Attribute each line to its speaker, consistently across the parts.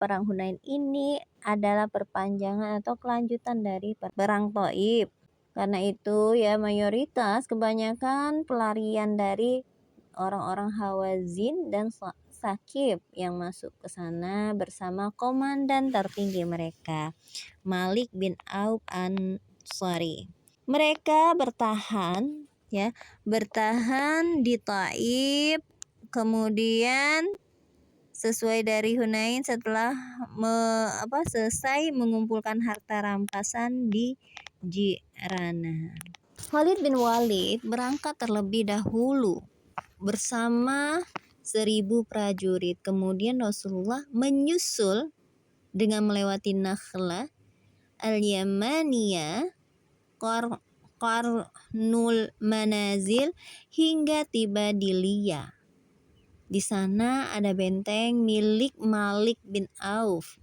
Speaker 1: perang Hunain ini adalah perpanjangan atau kelanjutan dari perang Thaif. Karena itu ya mayoritas kebanyakan pelarian dari orang-orang Hawazin dan Sakif yang masuk ke sana bersama komandan tertinggi mereka, Malik bin Auf Ansari. Mereka bertahan di Taif, kemudian sesuai dari Hunain setelah selesai mengumpulkan harta rampasan di Ji'rana. Khalid bin Walid berangkat terlebih dahulu bersama 1.000 prajurit. Kemudian Rasulullah menyusul dengan melewati Nakhlah, Al-Yamaniyah, Qarnul Manazil hingga tiba di Liyah. Di sana ada benteng milik Malik bin Auf.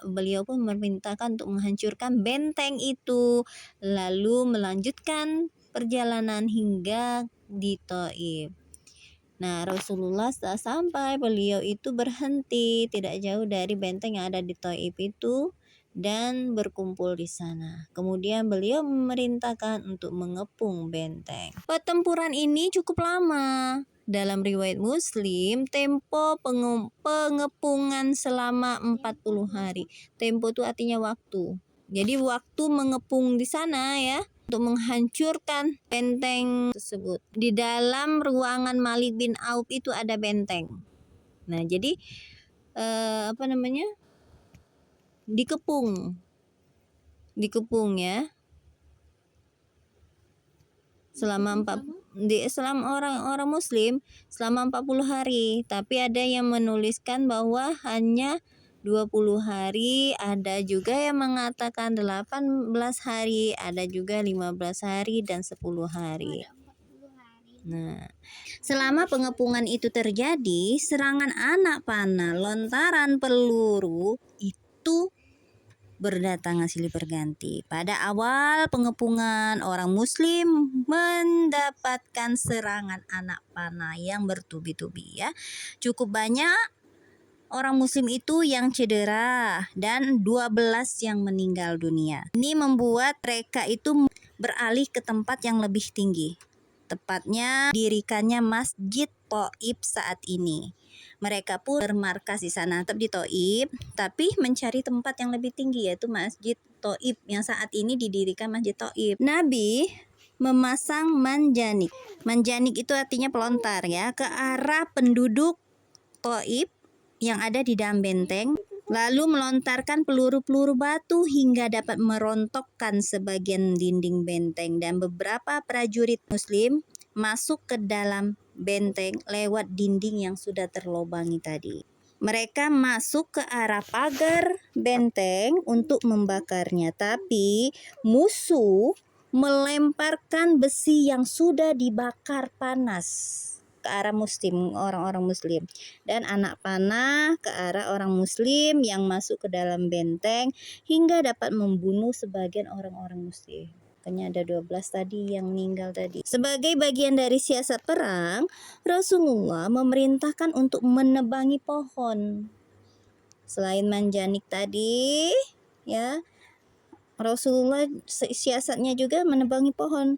Speaker 1: Beliau pun memerintahkan untuk menghancurkan benteng itu, lalu melanjutkan perjalanan hingga di Thaif. Nah, Rasulullah setelah sampai, beliau itu berhenti tidak jauh dari benteng yang ada di Thaif itu dan berkumpul di sana. Kemudian beliau memerintahkan untuk mengepung benteng. Pertempuran ini cukup lama. Dalam riwayat Muslim, tempo pengepungan selama 40 hari. Tempo itu artinya waktu. Jadi waktu mengepung di sana ya, untuk menghancurkan benteng tersebut. Di dalam ruangan Malik bin Auf itu ada benteng. Nah, jadi dikepung ya selama orang-orang Muslim selama 40 hari. Tapi ada yang menuliskan bahwa hanya 20 hari, ada juga yang mengatakan 18 hari, ada juga 15 hari dan 10 hari. Nah, selama pengepungan itu terjadi, serangan anak panah, lontaran peluru itu berdatangan silih berganti. Pada awal pengepungan, orang Muslim mendapatkan serangan anak panah yang bertubi-tubi ya. Cukup banyak orang Muslim itu yang cedera dan 12 yang meninggal dunia. Ini membuat mereka itu beralih ke tempat yang lebih tinggi. Tepatnya dirikannya Masjid Thaif saat ini. Mereka pun bermarkas di sana, tetap di Thaif, tapi mencari tempat yang lebih tinggi yaitu Masjid Thaif yang saat ini didirikan Masjid Thaif. Nabi memasang manjanik. Manjanik itu artinya pelontar ya, ke arah penduduk Thaif yang ada di dalam benteng, lalu melontarkan peluru-peluru batu hingga dapat merontokkan sebagian dinding benteng, dan beberapa prajurit Muslim masuk ke dalam benteng lewat dinding yang sudah terlobangi tadi. Mereka masuk ke arah pagar benteng untuk membakarnya, tapi musuh melemparkan besi yang sudah dibakar panas ke arah orang-orang Muslim, dan anak panah ke arah orang Muslim yang masuk ke dalam benteng hingga dapat membunuh sebagian orang-orang Muslim. Makanya ada 12 tadi yang meninggal tadi. Sebagai bagian dari siasat perang, Rasulullah memerintahkan untuk menebangi pohon. Selain manjanik tadi, ya, Rasulullah siasatnya juga menebangi pohon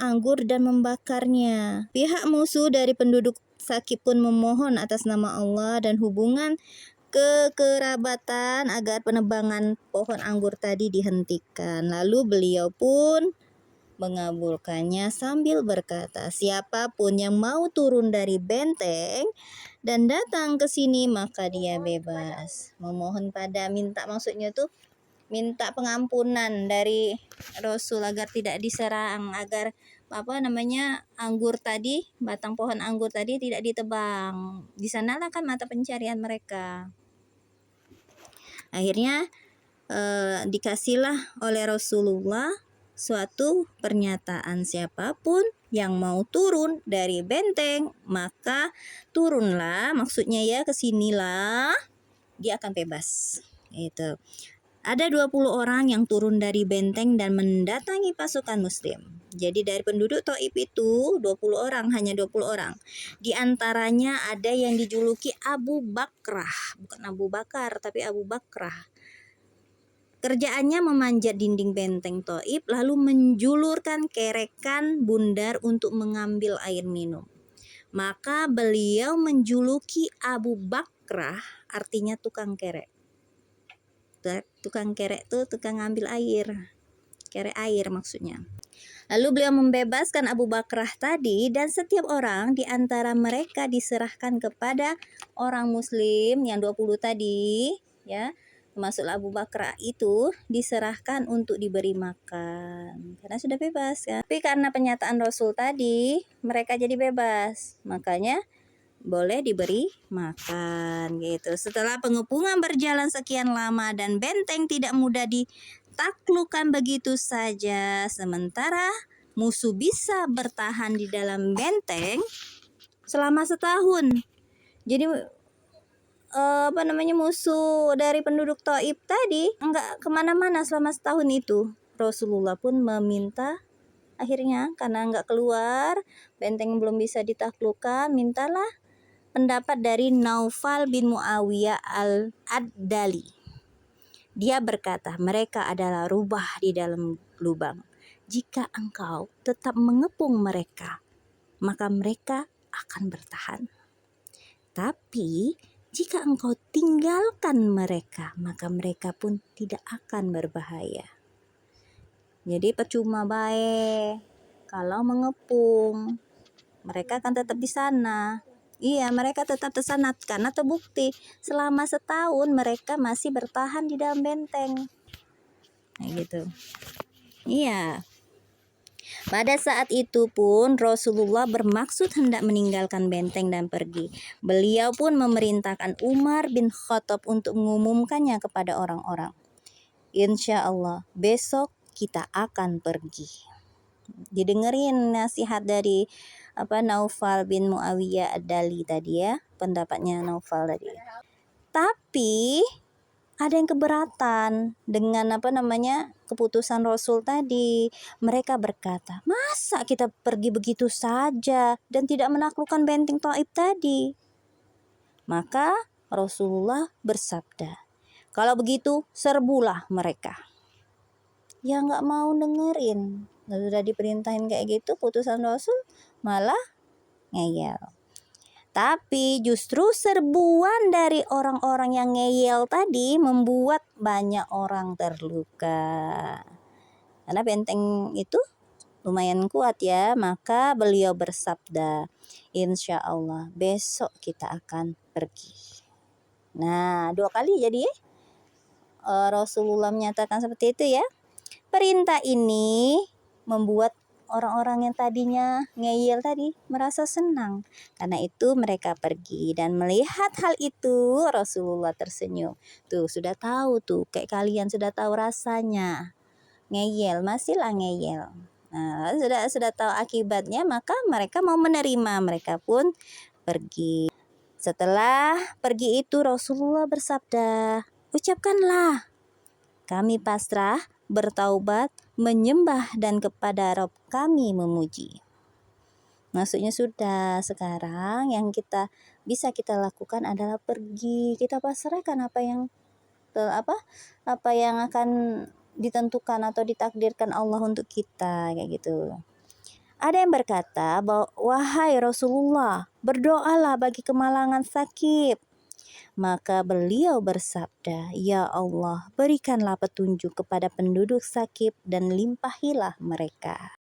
Speaker 1: anggur dan membakarnya. Pihak musuh dari penduduk Sakif pun memohon atas nama Allah dan hubungan kekerabatan agar penebangan pohon anggur tadi dihentikan. Lalu beliau pun mengabulkannya sambil berkata, siapapun yang mau turun dari benteng dan datang ke sini maka dia bebas. Maksudnya tuh minta pengampunan dari Rasul agar tidak diserang, agar anggur tadi, batang pohon anggur tadi tidak ditebang. Di sanalah kan mata pencarian mereka. Akhirnya dikasihlah oleh Rasulullah suatu pernyataan, siapapun yang mau turun dari benteng maka turunlah, maksudnya ya kesinilah, dia akan bebas. Itu. Ada 20 orang yang turun dari benteng dan mendatangi pasukan Muslim. Jadi dari penduduk Thaif itu 20 orang, hanya 20 orang. Di antaranya ada yang dijuluki Abu Bakrah, bukan Abu Bakar tapi Abu Bakrah. Kerjaannya memanjat dinding benteng Thaif lalu menjulurkan kerekan bundar untuk mengambil air minum. Maka beliau menjuluki Abu Bakrah, artinya tukang kerek. Tukang kerek tuh tukang ambil air, kerek air maksudnya. Lalu beliau membebaskan Abu Bakrah tadi dan setiap orang di antara mereka diserahkan kepada orang muslim yang 20 tadi, ya. Termasuk Abu Bakrah itu diserahkan untuk diberi makan karena sudah bebas kan. Tapi karena penyataan Rasul tadi, mereka jadi bebas. Makanya boleh diberi makan gitu. Setelah pengepungan berjalan sekian lama dan benteng tidak mudah ditaklukkan begitu saja, sementara musuh bisa bertahan di dalam benteng selama setahun. Jadi musuh dari penduduk Thaif tadi enggak kemana-mana selama setahun itu. Rasulullah pun meminta, akhirnya karena enggak keluar, benteng belum bisa ditaklukkan, mintalah pendapat dari Naufal bin Muawiyah al-Ad-Dali. Dia berkata, mereka adalah rubah di dalam lubang. Jika engkau tetap mengepung mereka, maka mereka akan bertahan. Tapi jika engkau tinggalkan mereka, maka mereka pun tidak akan berbahaya. Jadi percuma baik kalau mengepung, mereka akan tetap di sana. Iya, mereka tetap tersanat karena terbukti selama setahun mereka masih bertahan di dalam benteng. Nah, gitu. Iya. Pada saat itu pun Rasulullah bermaksud hendak meninggalkan benteng dan pergi. Beliau pun memerintahkan Umar bin Khattab untuk mengumumkannya kepada orang-orang. Insya Allah besok kita akan pergi. Didengerin nasihat dari Naufal bin Muawiyah ad-Dali tadi ya, pendapatnya Naufal tadi. Tapi ada yang keberatan dengan keputusan Rasul tadi. Mereka berkata, masa kita pergi begitu saja dan tidak menaklukkan benteng Thaif tadi? Maka Rasulullah bersabda, kalau begitu serbulah mereka. Ya nggak mau dengerin. Sudah diperintahin kayak gitu, putusan Rasul malah ngeyel. Tapi justru serbuan dari orang-orang yang ngeyel tadi membuat banyak orang terluka. Karena benteng itu lumayan kuat ya, maka beliau bersabda, insya Allah besok kita akan pergi. Nah, 2 kali jadi Rasulullah menyatakan seperti itu ya. Perintah ini membuat orang-orang yang tadinya ngeyel tadi merasa senang. Karena itu mereka pergi dan melihat hal itu Rasulullah tersenyum. Tuh sudah tahu tuh, kayak kalian sudah tahu rasanya. Ngeyel, masihlah ngeyel. Nah, sudah tahu akibatnya, maka mereka mau menerima, mereka pun pergi. Setelah pergi itu Rasulullah bersabda, ucapkanlah, kami pasrah, bertaubat, menyembah dan kepada Rabb kami memuji. Maksudnya sudah, sekarang yang bisa kita lakukan adalah pergi. Kita pasrahkan apa yang akan ditentukan atau ditakdirkan Allah untuk kita, kayak gitu. Ada yang berkata bahwa, wahai Rasulullah, berdoalah bagi kemalangan sakit. Maka beliau bersabda, ya Allah, berikanlah petunjuk kepada penduduk sakit dan limpahilah mereka.